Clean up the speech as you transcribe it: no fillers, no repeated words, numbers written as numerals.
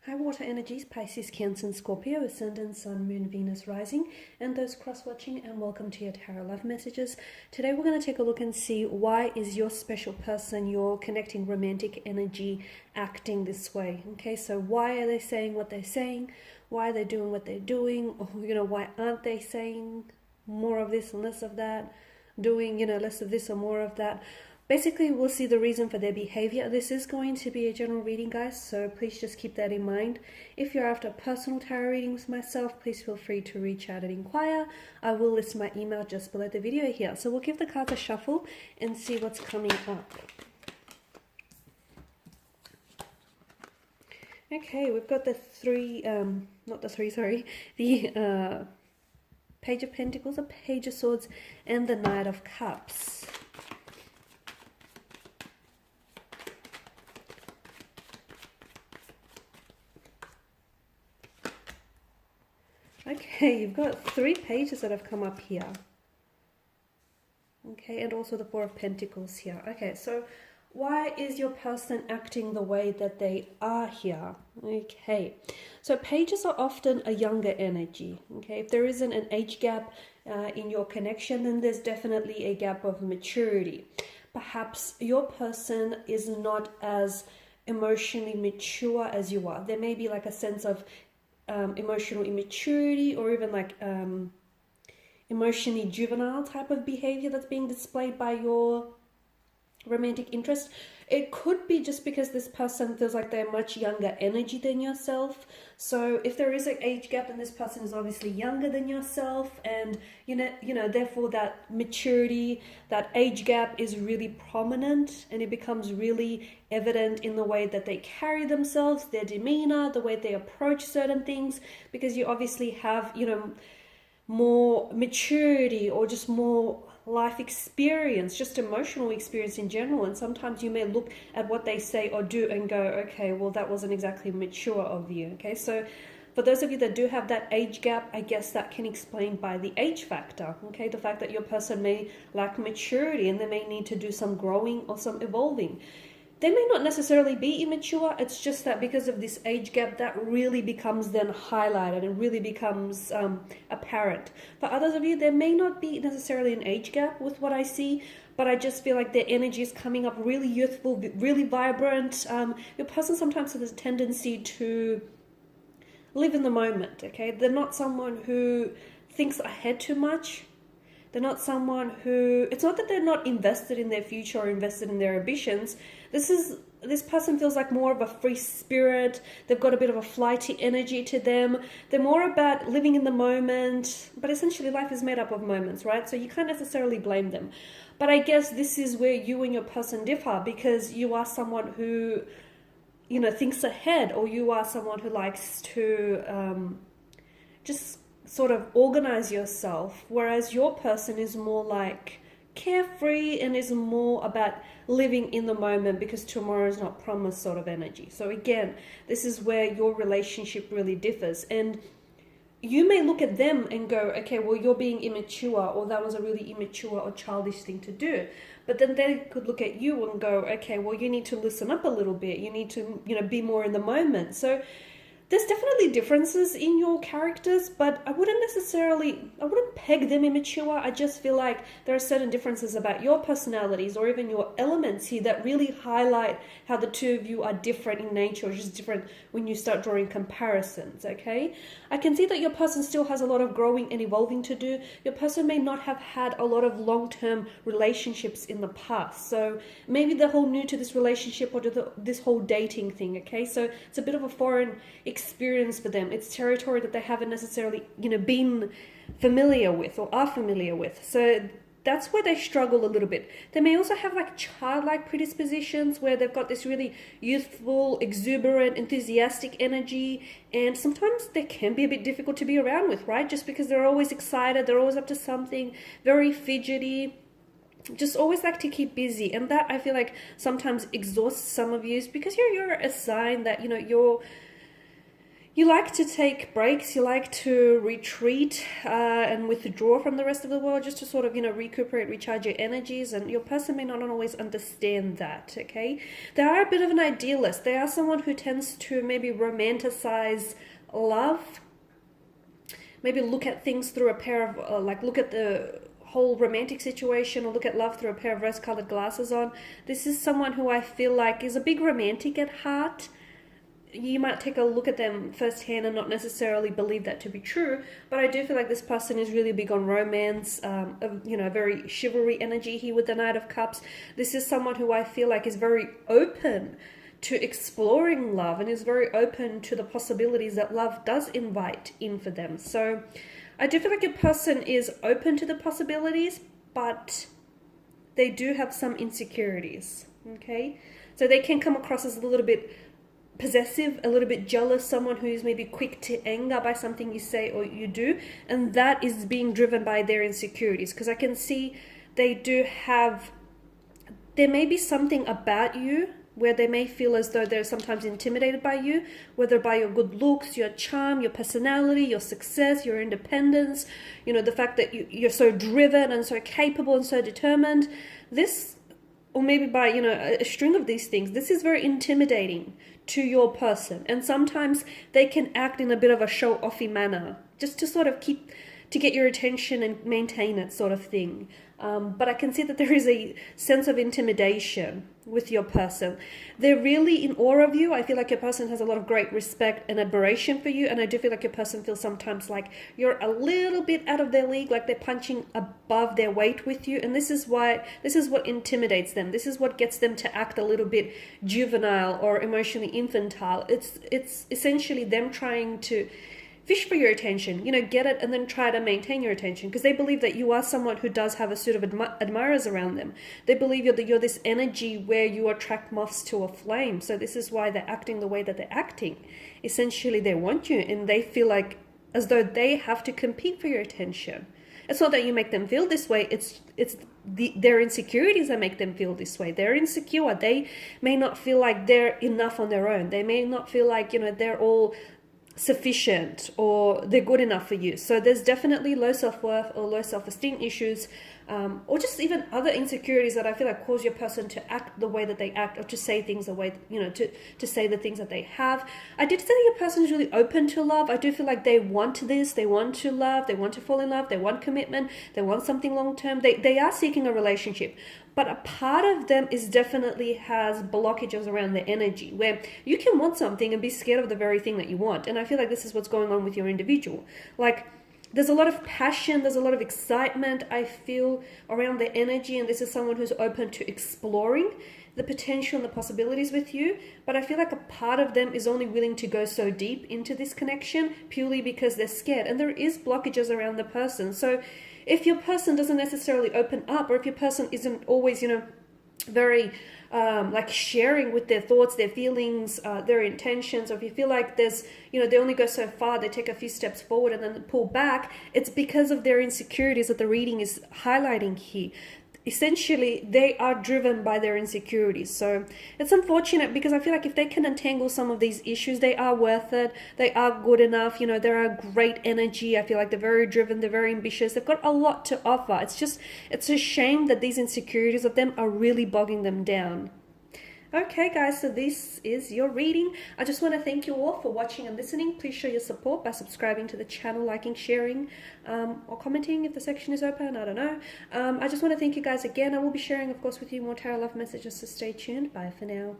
Hi water energies, Pisces, Cancer and Scorpio, Ascendant, Sun, Moon, Venus, Rising, and those cross-watching, and welcome to your Tarot Love Messages. Today we're going to take a look and see why is your special person, your connecting romantic energy, acting this way. Okay, so why are they saying what they're saying? Why are they doing what they're doing? Or, why aren't they saying more of this and less of that? Doing, less of this or more of that? Basically, we'll see the reason for their behavior. This is going to be a general reading, guys, so please just keep that in mind. If you're after personal tarot readings with myself, please feel free to reach out and inquire. I will list my email just below the video here. So we'll give the cards a shuffle and see what's coming up. Okay, we've got the Page of Pentacles, a Page of Swords, and the Knight of Cups. Okay, you've got 3 pages that have come up here. Okay, and also the Four of Pentacles here. Okay, so why is your person acting the way that they are here? Okay, so pages are often a younger energy. Okay, if there isn't an age gap in your connection, then there's definitely a gap of maturity. Perhaps your person is not as emotionally mature as you are. There may be like a sense of emotional immaturity, or even like emotionally juvenile type of behavior that's being displayed by your romantic interest. It could be just because this person feels like they're much younger energy than yourself. So if there is an age gap, and this person is obviously younger than yourself, and therefore that maturity, that age gap is really prominent, and it becomes really evident in the way that they carry themselves, their demeanor, the way they approach certain things, because you obviously have more maturity, or just more life experience, just emotional experience in general. And sometimes you may look at what they say or do and go, okay, well, that wasn't exactly mature of you. Okay, so for those of you that do have that age gap, I guess that can explain by the age factor. Okay, the fact that your person may lack maturity and they may need to do some growing or some evolving. They may not necessarily be immature, it's just that because of this age gap, that really becomes then highlighted and really becomes apparent. For others of you, there may not be necessarily an age gap with what I see, but I just feel like their energy is coming up really youthful, really vibrant. Your person sometimes has a tendency to live in the moment, okay? They're not someone who thinks ahead too much. They're not someone who, it's not that they're not invested in their future or invested in their ambitions. This person feels like more of a free spirit. They've got a bit of a flighty energy to them. They're more about living in the moment, but essentially life is made up of moments, right? So you can't necessarily blame them. But I guess this is where you and your person differ, because you are someone who, thinks ahead, or you are someone who likes to just sort of organize yourself, whereas your person is more like carefree and is more about living in the moment because tomorrow is not promised sort of energy. So again, this is where your relationship really differs, and you may look at them and go, okay, well, you're being immature, or that was a really immature or childish thing to do. But then they could look at you and go, okay, well, you need to listen up a little bit, you need to be more in the moment. So there's definitely differences in your characters, but I wouldn't peg them immature. I just feel like there are certain differences about your personalities, or even your elements here, that really highlight how the two of you are different in nature, or just different when you start drawing comparisons, okay? I can see that your person still has a lot of growing and evolving to do. Your person may not have had a lot of long-term relationships in the past, so maybe they're whole new to this relationship, or to this whole dating thing, okay? So it's a bit of a foreign experience for them. It's territory that they haven't necessarily been familiar with or are familiar with. So that's where they struggle a little bit. They may also have like childlike predispositions, where they've got this really youthful, exuberant, enthusiastic energy, and sometimes they can be a bit difficult to be around with, right? Just because they're always excited, they're always up to something, very fidgety, just always like to keep busy. And that, I feel like, sometimes exhausts some of you, because you're a sign that You like to take breaks, you like to retreat and withdraw from the rest of the world just to sort of, recuperate, recharge your energies, and your person may not always understand that, okay? They are a bit of an idealist. They are someone who tends to maybe romanticize love, maybe look at things through a pair of, look at the whole romantic situation or look at love through a pair of rose-colored glasses on. This is someone who I feel like is a big romantic at heart. You might take a look at them firsthand and not necessarily believe that to be true, but I do feel like this person is really big on romance, very chivalry energy here with the Knight of Cups. This is someone who I feel like is very open to exploring love and is very open to the possibilities that love does invite in for them. So I do feel like your person is open to the possibilities, but they do have some insecurities, okay? So they can come across as a little bit possessive, a little bit jealous, someone who is maybe quick to anger by something you say or you do, and that is being driven by their insecurities, because I can see there may be something about you where they may feel as though they're sometimes intimidated by you, whether by your good looks, your charm, your personality, your success, your independence, the fact that you're so driven and so capable and so determined. This, or maybe by, a string of these things, this is very intimidating to your person. And sometimes they can act in a bit of a show-offy manner, just to sort of to get your attention and maintain it sort of thing. But I can see that there is a sense of intimidation with your person. They're really in awe of you. I feel like your person has a lot of great respect and admiration for you. And I do feel like your person feels sometimes like you're a little bit out of their league, like they're punching above their weight with you. And this is what intimidates them. This is what gets them to act a little bit juvenile or emotionally infantile. It's essentially them trying to fish for your attention, get it and then try to maintain your attention, because they believe that you are someone who does have a suit of admirers around them. They believe you're this energy where you attract moths to a flame. So this is why they're acting the way that they're acting. Essentially, they want you and they feel like as though they have to compete for your attention. It's not that you make them feel this way. It's their insecurities that make them feel this way. They're insecure. They may not feel like they're enough on their own. They may not feel like, they're all sufficient or they're good enough for you. So there's definitely low self-worth or low self-esteem issues, or just even other insecurities that I feel like cause your person to act the way that they act, or to say things the way, to say the things that they have. I did say that your person is really open to love. I do feel like they want this, they want to love, they want to fall in love, they want commitment, they want something long-term. They are seeking a relationship. But a part of them definitely has blockages around their energy, where you can want something and be scared of the very thing that you want. And I feel like this is what's going on with your individual. Like, there's a lot of passion, there's a lot of excitement, I feel, around their energy. And this is someone who's open to exploring the potential and the possibilities with you. But I feel like a part of them is only willing to go so deep into this connection purely because they're scared. And there is blockages around the person. So if your person doesn't necessarily open up, or if your person isn't always, very sharing with their thoughts, their feelings, their intentions, or if you feel like there's, they only go so far, they take a few steps forward and then pull back, it's because of their insecurities that the reading is highlighting here. Essentially, they are driven by their insecurities. So it's unfortunate, because I feel like if they can untangle some of these issues, they are worth it. They are good enough. They're a great energy. I feel like they're very driven. They're very ambitious. They've got a lot to offer. It's a shame that these insecurities of them are really bogging them down. Okay, guys, so this is your reading. I just want to thank you all for watching and listening. Please show your support by subscribing to the channel, liking, sharing, or commenting if the section is open. I don't know. I just want to thank you guys again. I will be sharing, of course, with you more tarot love messages, so stay tuned. Bye for now.